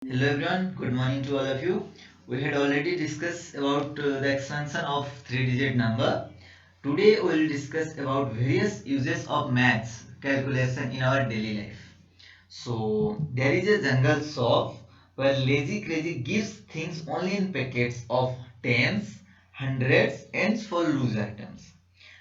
Hello everyone, good morning to all of you. We had already discussed about the expansion of three-digit number. Today we will discuss about various uses of maths calculation in our daily life. So there is a jungle shop where lazy crazy gives things only in packets of tens, hundreds, and for loose items.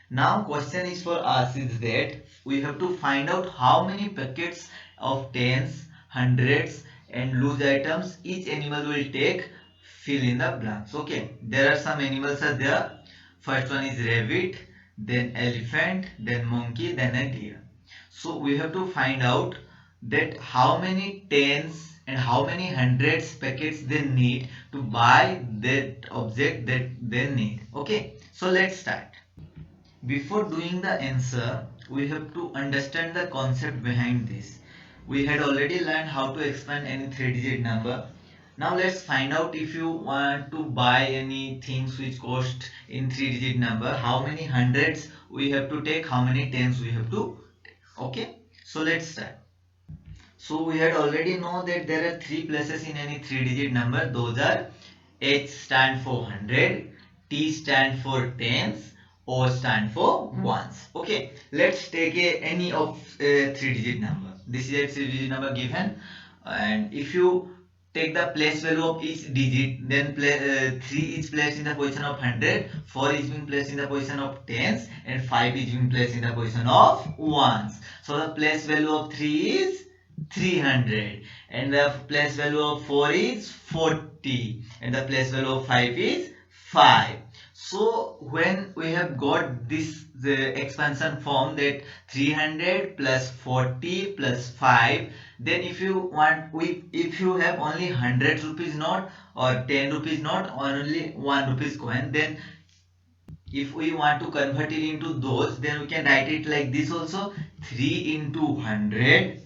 Now question is for us is that we have to find out how many packets of tens, hundreds and loose items each animal will take. Fill in the blanks. Okay, there are some animals are there. First one is rabbit, then elephant, then monkey, then a deer. So we have to find out that how many tens and how many hundreds packets they need to buy that object that they need. Okay, so let's start. Before doing the answer, we have to understand the concept behind this. We had already learned how to expand any three-digit number. Now let's find out if you want to buy any things which cost in three-digit number, how many hundreds we have to take, how many tens we have to take. Okay, so let's start. So we had already know that there are three places in any three-digit number. Those are H stand for 100, T stand for tens, O stand for ones. Okay, let's take any of three-digit number. This is a three-digit number given, and if you take the place value of each digit, then 3 is placed in the position of 100, 4 is being placed in the position of tens, and 5 is being placed in the position of ones. So the place value of 3 is 300, and the place value of 4 is 40, and the place value of 5 is 5. So when we have got this the expansion form, that 300 plus 40 plus 5, then if you want, if you have only 100 rupees note or 10 rupees note or only 1 rupees coin, then if we want to convert it into those, then we can write it like this also. 3 into 100,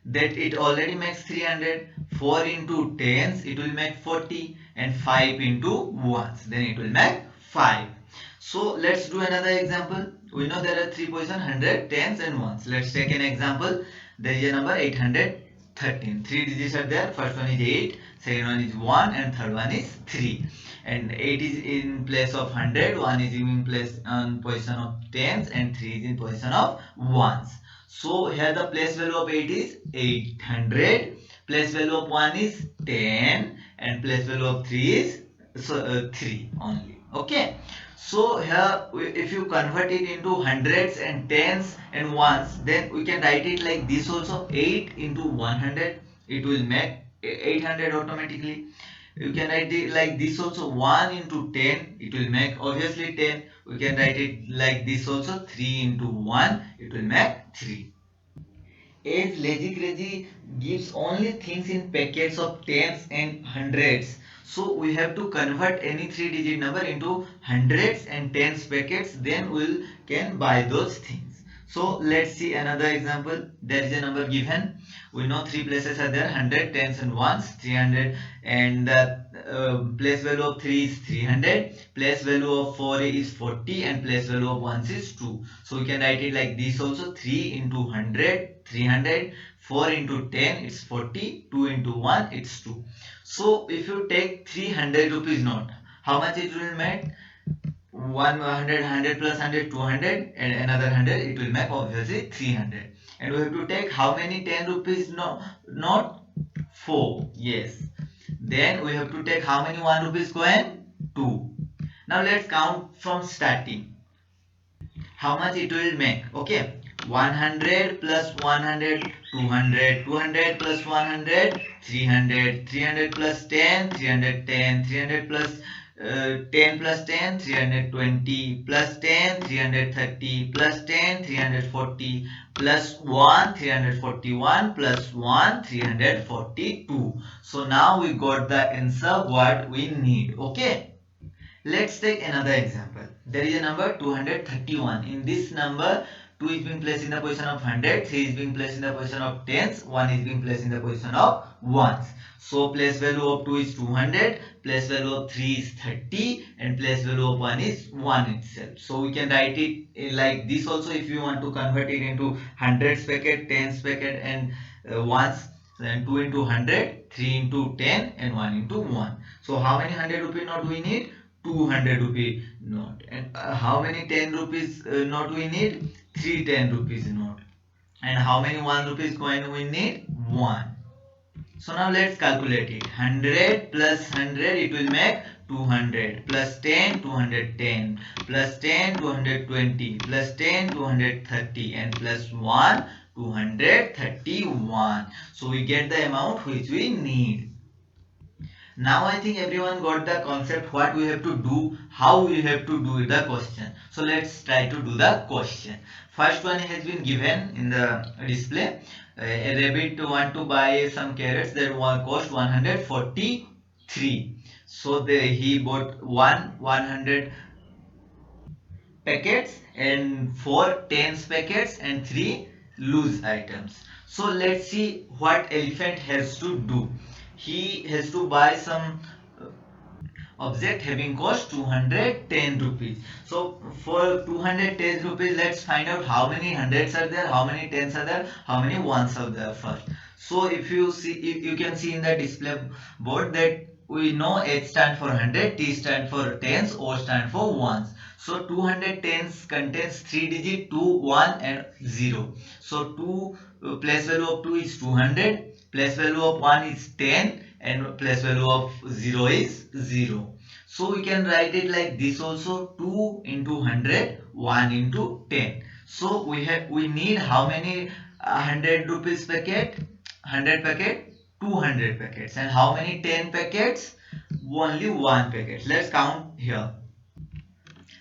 that it already makes 300. 4 into tens, it will make 40, and 5 into ones, then it will make 5. So let's do another example. We know there are three positions: 100, tens and ones. Let's take an example. There is a number 813. Three digits are there. First one is 8, second one is 1, and third one is 3. And 8 is in place of 100, 1 is in place on position of tens, and 3 is in position of ones. So here the place value of 8 is 800, place value of 1 is 10, and place value of 3 is 3 only. Okay. So here if you convert it into hundreds and tens and ones, then we can write it like this also. 8 into 100, it will make 800 automatically. You can write it like this also. 1 into 10, it will make obviously 10. We can write it like this also. 3 into 1, it will make 3. As lazy crazy gives only things in packets of tens and hundreds, so we have to convert any three digit number into hundreds and tens packets, then we'll can buy those things. So let's see another example. There is a number given. We know three places are there: 100, tens and ones. 300, and the place value of 3 is 300, place value of 4 is 40, and place value of ones is 2. So we can write it like this also. 3 into 100, 300, 4 into 10, it's 40, 2 into 1, it's 2. So if you take 300 rupees note, how much it will make? 100, 100 plus 100, 200, and another 100, it will make obviously 300. And we have to take how many 10 rupees no, not 4. Yes. Then we have to take how many 1 rupees coin? 2. Now let's count from starting. How much it will make? Okay. 100 plus 100, 200, 200 plus 100, 300, 300 plus 10, 310, 300 plus 10 plus 10, 320 plus 10, 330 plus 10, 340 plus 1, 341 plus 1, 342. So now we got the answer what we need. Okay. Let's take another example. There is a number 231. In this number, 2 is being placed in the position of 100, 3 is being placed in the position of tens, 1 is being placed in the position of ones. So place value of 2 is 200, place value of 3 is 30, and place value of 1 is 1 itself. So we can write it like this also if you want to convert it into hundreds packet, tens packet, and ones. So then 2 into 100, 3 into 10 and 1 into 1. So how many 100 rupee note we need? 200 rupee note. And how many 10 rupees note we need? 3 10 rupees note. And how many 1 rupees coin we need? 1. So now let's calculate it. 100 plus 100, it will make 200, plus 10 210, plus 10 220, plus 10 230, and plus 1 231. So we get the amount which we need. Now I think everyone got the concept what we have to do, how we have to do the question. So let's try to do the question. First one has been given in the display. A rabbit want to buy some carrots that will cost 143. So he bought 100 packets and 4 tens packets and 3 loose items. So let's see what elephant has to do. He has to buy some object having cost 210 rupees. So for 210 rupees, let's find out how many hundreds are there, how many tens are there, how many ones are there first. So if you see, if you can see in the display board that we know H stand for 100, T stand for tens, O stand for ones. So 200 tens contains 3 digit 2, 1 and 0. So 2 place value of 2 is 200, place value of 1 is 10 and place value of 0 is 0. So we can write it like this also, 2 into 100, 1 into 10. So we need how many 100 rupees packet? 100 packet, 200 packets. And how many 10 packets? Only 1 packet. Let's count here.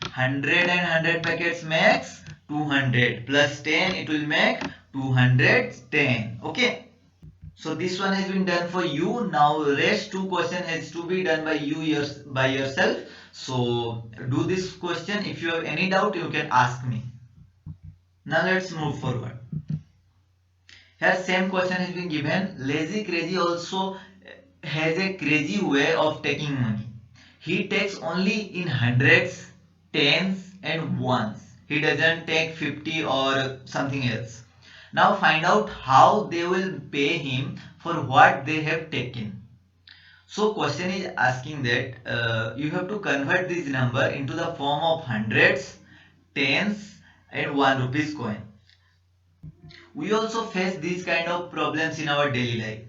100 and 100 packets makes 200 plus 10 it will make 210. Okay. So this one has been done for you. Now rest 2 question has to be done by you by yourself. So do this question. If you have any doubt, you can ask me. Now let's move forward. Here same question has been given. Lazy crazy also has a crazy way of taking money. He takes only in hundreds, tens and ones. He doesn't take 50 or something else. Now find out how they will pay him for what they have taken. So question is asking that you have to convert this number into the form of hundreds, tens and 1 rupees coin. We also face these kind of problems in our daily life.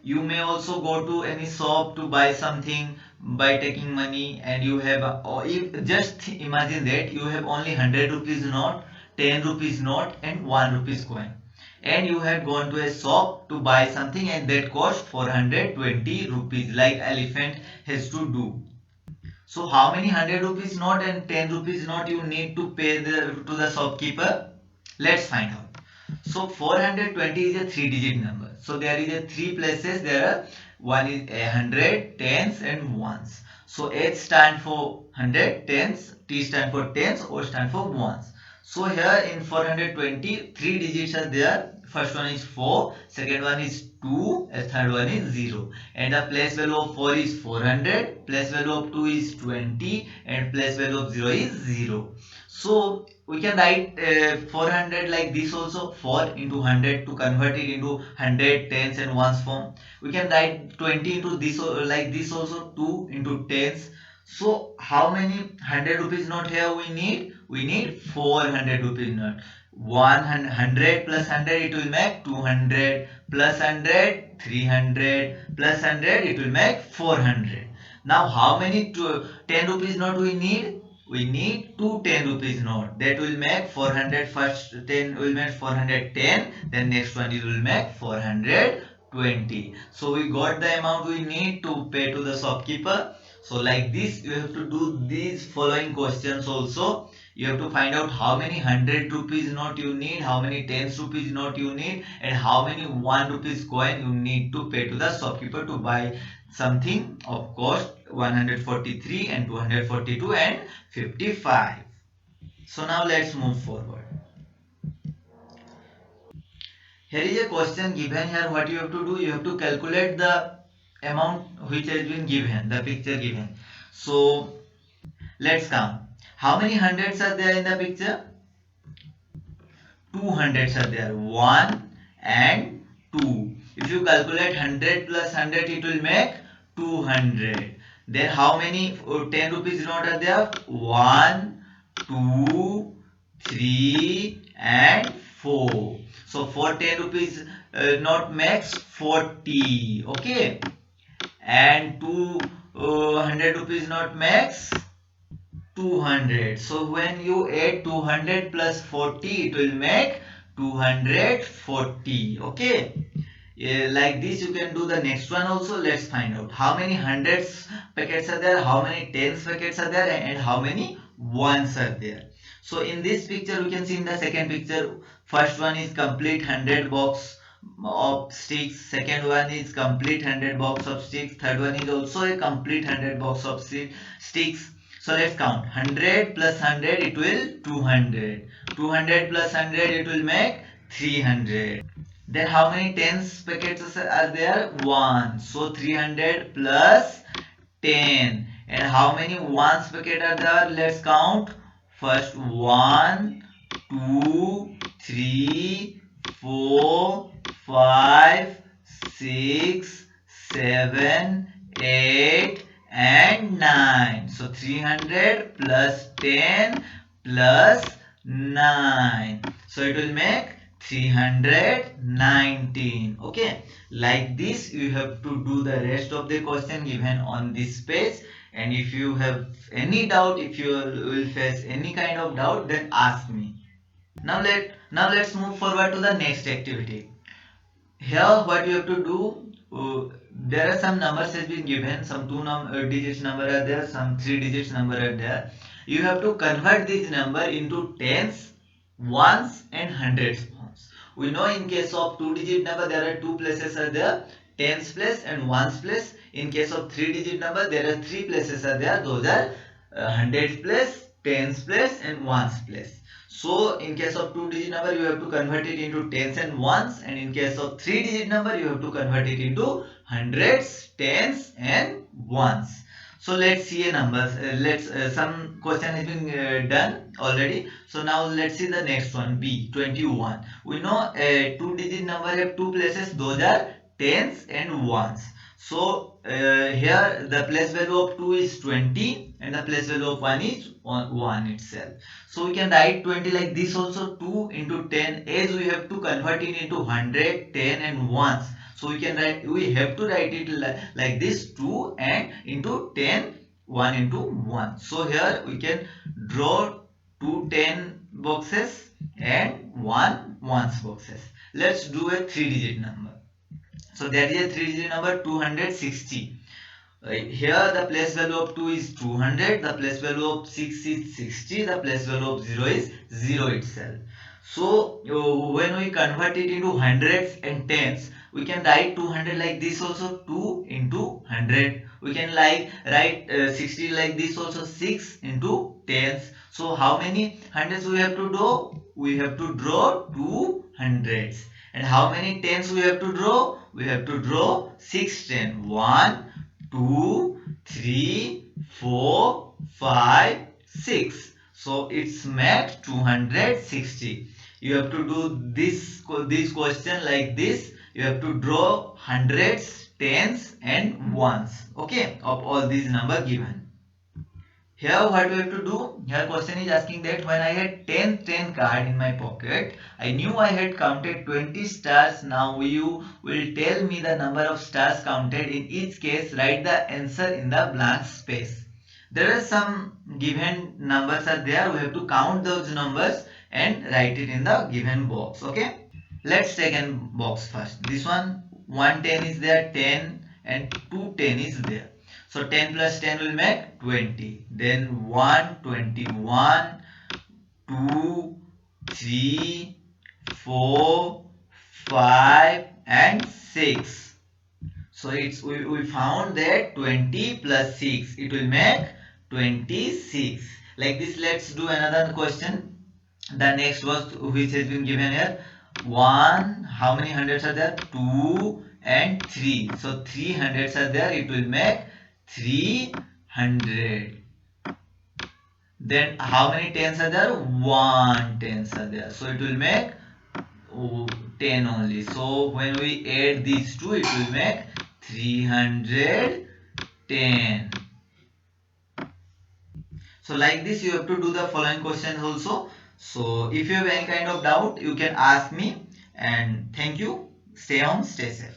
You may also go to any shop to buy something by taking money, and you have or if just imagine that you have only 100 rupees note, 10 rupees note and 1 rupees coin, and you have gone to a shop to buy something and that cost 420 rupees like elephant has to do. So how many 100 rupees note and 10 rupees note you need to pay to the shopkeeper? Let's find out. So 420 is a 3-digit number. So there is a 3 places. There are one is 100, tens and ones. So H stand for 100, tens, T stand for tens, O stand for ones. So here in 420, 3 digits are there. First one is 4, second one is 2, and third one is 0. And the place value of 4 is 400, place value of 2 is 20, and place value of 0 is 0. So we can write 400 like this also, 4 into 100 to convert it into 100, tens and ones form. We can write 20 into this like this also, 2 into tens. So how many 100 rupees note here we need? We need 400 rupees note. 100 plus 100 it will make 200 plus 100 300 plus 100 it will make 400. Now how many 10 rupees note we need? We need 2 10 rupees note. That will make 400. First 10 will make 410, then next one it will make 420. So we got the amount we need to pay to the shopkeeper. So like this you have to do these following questions also. You have to find out how many 100 rupees note you need, how many 10 rupees note you need, and how many 1 rupees coin you need to pay to the shopkeeper to buy something of cost 143 and 242 and 55. So now let's move forward. Here is a question given here. What you have to do? You have to calculate the amount which has been given, the picture given. So let's count. How many hundreds are there in the picture? 2 hundreds are there. 1 and 2. if you calculate 100 plus 100, it will make 200. Then how many 10 rupees note are there? 1, 2, 3 and 4. So for 10 rupees note makes 40. Okay. And 200 rupees note makes 200. So when you add 200 plus 40, it will make 240. Okay. Yeah, like this you can do the next one also. Let's find out how many hundreds packets are there, how many tens packets are there, and how many ones are there. So in this picture we can see, in the second picture, first one is complete 100 box of sticks, second one is complete 100 box of sticks, third one is also a complete 100 box of sticks. So let's count. 100 plus 100, it will 200. 200 plus 100, it will make 300. Then how many tens packets are there? 1. So 300 plus 10. And how many ones packet are there? Let's count. First 1, 2, 3, 4, 5, 6, 7, 8 and 9. So 300 plus 10 plus 9. So it will make 319. Okay, like this you have to do the rest of the question given on this page. And if you have any doubt, if you will face any kind of doubt, then ask me. Now let's move forward to the next activity. Here what you have to do, there are some numbers has been given, some digits number are there, some 3 digits number are there. You have to convert this number into tens, ones and hundreds forms. We know in case of 2 digit number there are 2 places are there, tens place and ones place. In case of 3 digit number there are 3 places are there, those are hundreds place, tens place and ones place. So in case of 2 digit number you have to convert it into tens and ones, and in case of 3 digit number you have to convert it into hundreds, tens and ones. So let's see a numbers. Let's some question has been done already. So now let's see the next one. B, 21. We know a 2 digit number have 2 places, those are tens and ones. So here the place value of 2 is 20 and the place value of 1 is 1 itself. So we can write 20 like this also. 2 into 10, as we have to convert it into 100, 10 and ones. So we have to write it like this, 2 and into 10, 1 into 1. So here we can draw 2 10 boxes and 1 ones boxes. Let's do a 3 digit number. So that is a 3 digit number, 260. Here the place value of 2 is 200, the place value of 6 is 60, the place value of 0 is 0 itself. So when we convert it into hundreds and tens, we can write 200 like this also, 2 into 100. We can write 60 like this also, 6 into tens. So how many hundreds we have to draw? We have to draw 2 hundreds. And how many tens we have to draw? We have to draw 6 tens. 1, 2, 3, 4, 5, 6. So it's make 260. You have to do this question like this. You have to draw hundreds, tens and ones. Okay, of all these number given. Here what we have to do, here question is asking that when I had 10 card in my pocket, I knew I had counted 20 stars. Now you will tell me the number of stars counted. In each case, write the answer in the blank space. There are some given numbers are there. We have to count those numbers and write it in the given box. Okay. Let's take a box first. This one 110 is there, 10 and 210 is there. So 10 plus 10 will make 20. Then 1, 21, 2, 3, 4, 5 and 6. So we found that 20 plus 6, it will make 26. Like this, let's do another question. The next was which has been given here. 1, how many hundreds are there? 2 and 3. So 3 hundreds are there, it will make 300. Then how many tens are there? 1 tens are there. So it will make 10 only. So when we add these two, it will make 310. So like this, you have to do the following questions also. So if you have any kind of doubt, you can ask me. And thank you. Stay home, stay safe.